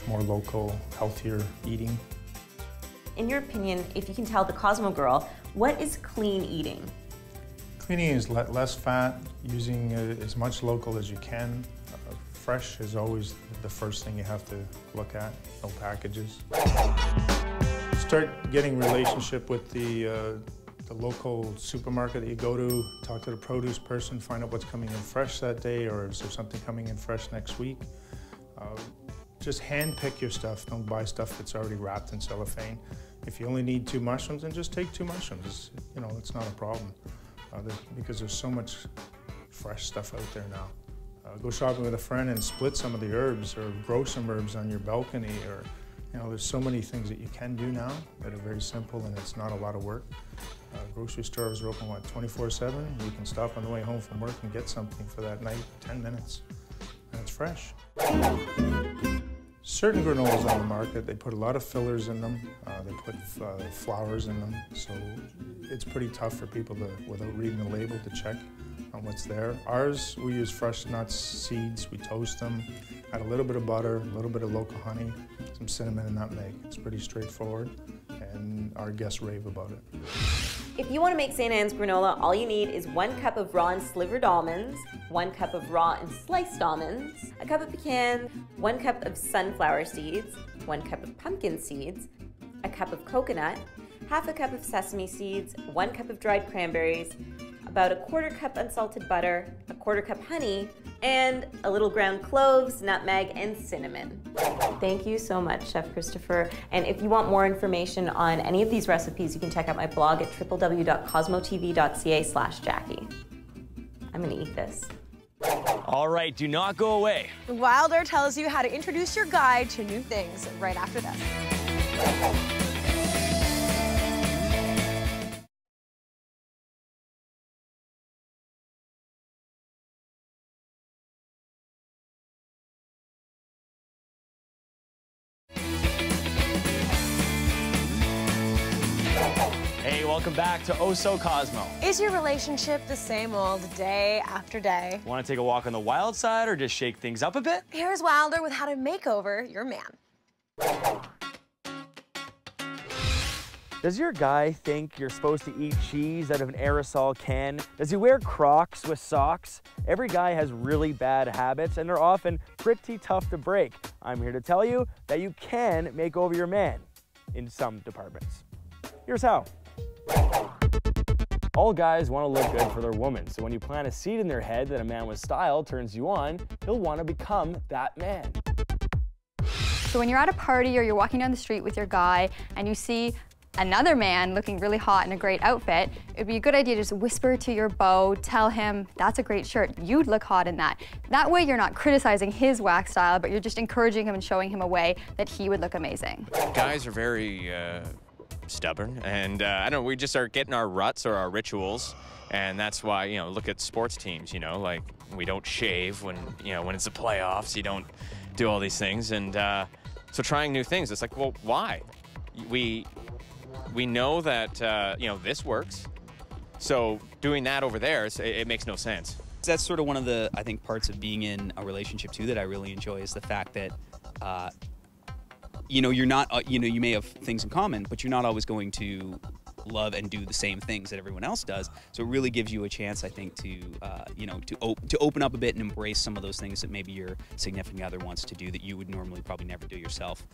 More local, healthier eating. In your opinion, if you can tell the Cosmo girl, what is clean eating? Cleaning is less fat, using as much local as you can. Fresh is always the first thing you have to look at, no packages. Start getting relationship with the local supermarket that you go to, talk to the produce person, find out what's coming in fresh that day, or is there something coming in fresh next week. Just hand pick your stuff, don't buy stuff that's already wrapped in cellophane. If you only need 2 mushrooms, then just take 2 mushrooms. You know, it's not a problem because there's so much fresh stuff out there now. Go shopping with a friend and split some of the herbs, or grow some herbs on your balcony, or you know, there's so many things that you can do now that are very simple and it's not a lot of work. Grocery stores are open, what, 24/7? You can stop on the way home from work and get something for that night, 10 minutes, and it's fresh. Certain granolas on the market, they put a lot of fillers in them, they put flowers in them, so it's pretty tough for people to, without reading the label, to check on what's there. Ours, we use fresh nuts, seeds, we toast them, add a little bit of butter, a little bit of local honey, some cinnamon and nutmeg. It's pretty straightforward, and our guests rave about it. If you want to make St. Anne's granola, all you need is 1 cup of raw and slivered almonds, 1 cup of raw and sliced almonds, a cup of pecans, 1 cup of sunflower seeds, 1 cup of pumpkin seeds, a cup of coconut, half a cup of sesame seeds, 1 cup of dried cranberries, about a 1/4 cup unsalted butter, a 1/4 cup honey, and a little ground cloves, nutmeg, and cinnamon. Thank you so much, Chef Christopher. And if you want more information on any of these recipes, you can check out my blog at www.cosmotv.ca/Jackie. I'm gonna eat this. All right, do not go away. Wilder tells you how to introduce your guide to new things right after this. Hey, welcome back to Oh So Cosmo. Is your relationship the same old day after day? Want to take a walk on the wild side or just shake things up a bit? Here's Wilder with how to make over your man. Does your guy think you're supposed to eat cheese out of an aerosol can? Does he wear Crocs with socks? Every guy has really bad habits, and they're often pretty tough to break. I'm here to tell you that you can make over your man in some departments. Here's how. All guys want to look good for their woman, so when you plant a seed in their head that a man with style turns you on, he'll want to become that man. So when you're at a party or you're walking down the street with your guy and you see another man looking really hot in a great outfit, it'd be a good idea to just whisper to your beau, tell him, that's a great shirt, you'd look hot in that. That way you're not criticizing his wax style, but you're just encouraging him and showing him a way that he would look amazing. Guys are very stubborn, and I don't know, we just start getting our ruts or our rituals, and that's why, you know, look at sports teams, you know, like we don't shave when, you know, when it's the playoffs, you don't do all these things, and so trying new things, it's like, well, why? We know that, you know, this works, so doing that over there, it makes no sense. That's sort of one of the, I think, parts of being in a relationship too that I really enjoy is the fact that, you know, you're not, you know, you may have things in common, but you're not always going to love and do the same things that everyone else does. So it really gives you a chance, I think, to, you know, to open up a bit and embrace some of those things that maybe your significant other wants to do that you would normally probably never do yourself.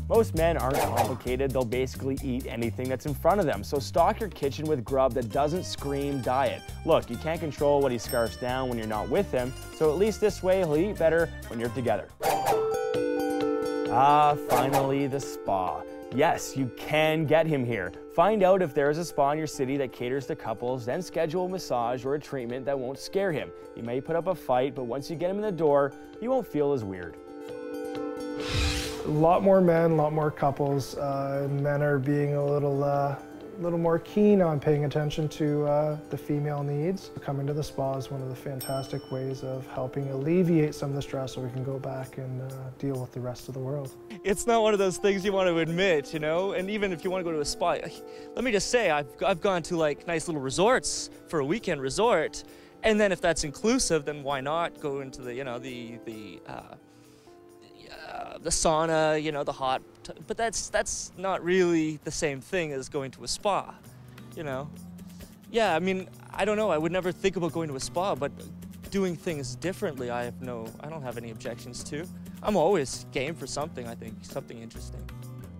Most men aren't complicated, they'll basically eat anything that's in front of them. So stock your kitchen with grub that doesn't scream diet. Look, you can't control what he scarfs down when you're not with him, so at least this way he'll eat better when you're together. Ah, finally the spa. Yes, you can get him here. Find out if there is a spa in your city that caters to couples, then schedule a massage or a treatment that won't scare him. He may put up a fight, but once you get him in the door, you won't feel as weird. A lot more men, a lot more couples. Men are being a little more keen on paying attention to the female needs. Coming to the spa is one of the fantastic ways of helping alleviate some of the stress so we can go back and deal with the rest of the world. It's not one of those things you want to admit, you know, and even if you want to go to a spa, let me just say, I've gone to like nice little resorts for a weekend resort, and then if that's inclusive, then why not go into the, you know, the sauna, you know, the hot, but that's not really the same thing as going to a spa, you know. Yeah, I mean, I don't know, I would never think about going to a spa, but doing things differently, I don't have any objections to. I'm always game for something, I think, something interesting.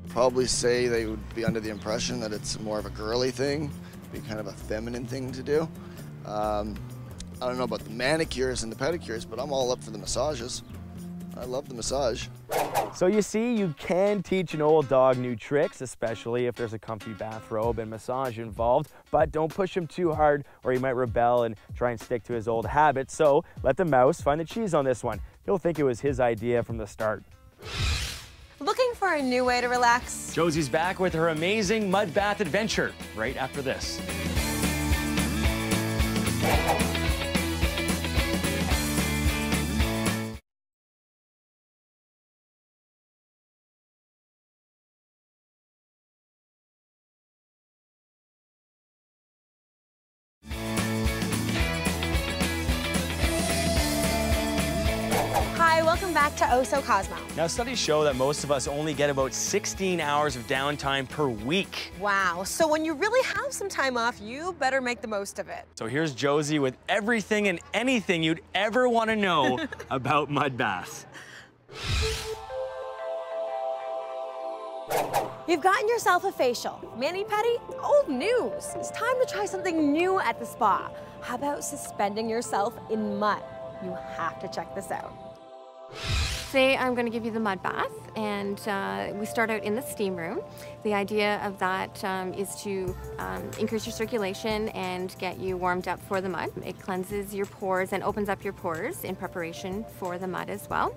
Probably say they would be under the impression that it's more of a girly thing, be kind of a feminine thing to do. I don't know about the manicures and the pedicures, but I'm all up for the massages. I love the massage. So you see, you can teach an old dog new tricks, especially if there's a comfy bathrobe and massage involved, but don't push him too hard or he might rebel and try and stick to his old habits. So let the mouse find the cheese on this one. He'll think it was his idea from the start. Looking for a new way to relax? Josie's back with her amazing mud bath adventure right after this. Hi, welcome back to Oh So Cosmo. Now, studies show that most of us only get about 16 hours of downtime per week. Wow, so when you really have some time off, you better make the most of it. So here's Josie with everything and anything you'd ever want to know about mud baths. You've gotten yourself a facial. Mani-pedi? Old news. It's time to try something new at the spa. How about suspending yourself in mud? You have to check this out. Today I'm going to give you the mud bath, and we start out in the steam room. The idea of that is to increase your circulation and get you warmed up for the mud. It cleanses your pores and opens up your pores in preparation for the mud as well.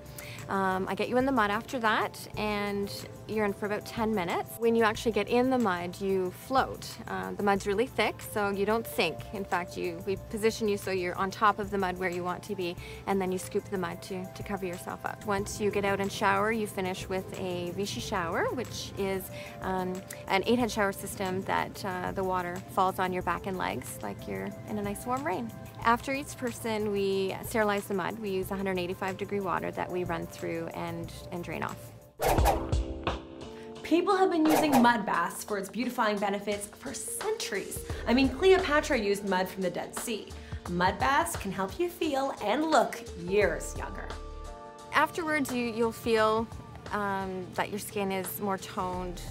I get you in the mud after that, and you're in for about 10 minutes. When you actually get in the mud, you float. The mud's really thick, so you don't sink. In fact, we position you so you're on top of the mud where you want to be, and then you scoop the mud to cover yourself up. Once you get out and shower, you finish with a Vichy shower, which is an 8-head shower system that the water falls on your back and legs like you're in a nice warm rain. After each person, we sterilize the mud. We use 185-degree water that we run through and drain off. People have been using mud baths for its beautifying benefits for centuries. I mean, Cleopatra used mud from the Dead Sea. Mud baths can help you feel and look years younger. Afterwards, you'll feel that your skin is more toned.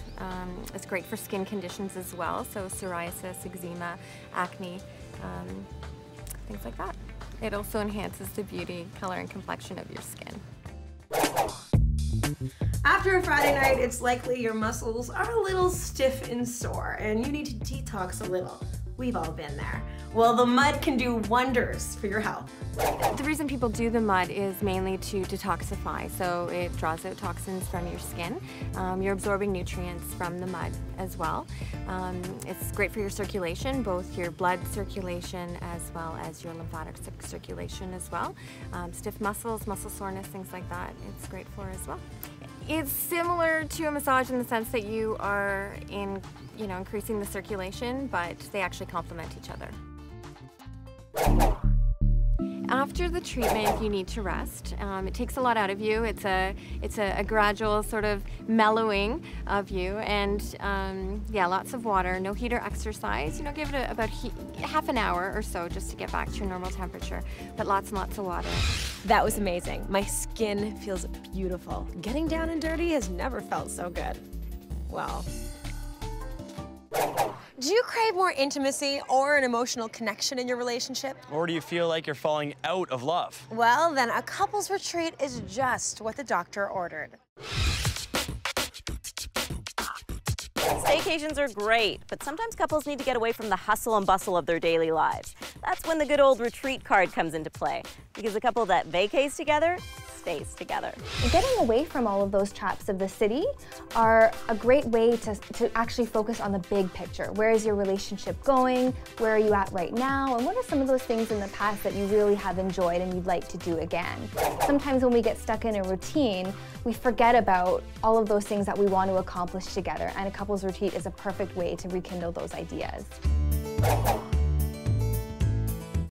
It's great for skin conditions as well, so psoriasis, eczema, acne, things like that. It also enhances the beauty, color, and complexion of your skin. After a Friday night, it's likely your muscles are a little stiff and sore, and you need to detox a little. We've all been there. Well, the mud can do wonders for your health. The reason people do the mud is mainly to detoxify, so it draws out toxins from your skin. You're absorbing nutrients from the mud as well. It's great for your circulation, both your blood circulation as well as your lymphatic circulation as well. Stiff muscles, muscle soreness, things like that, it's great for as well. It's similar to a massage in the sense that you are increasing the circulation, but they actually complement each other. After the treatment, you need to rest. It takes a lot out of you. It's a gradual sort of mellowing of you, and yeah, lots of water. No heat or exercise. Give it about half an hour or so just to get back to your normal temperature. But lots and lots of water. That was amazing. My skin feels beautiful. Getting down and dirty has never felt so good. Well. Do you crave more intimacy or an emotional connection in your relationship? Or do you feel like you're falling out of love? Well, then a couples retreat is just what the doctor ordered. Staycations are great, but sometimes couples need to get away from the hustle and bustle of their daily lives. That's when the good old retreat card comes into play, because a couple that vacays together stays together. Getting away from all of those traps of the city are a great way to actually focus on the big picture. Where is your relationship going? Where are you at right now? And what are some of those things in the past that you really have enjoyed and you'd like to do again? Sometimes when we get stuck in a routine, we forget about all of those things that we want to accomplish together, and a couples retreat is a perfect way to rekindle those ideas.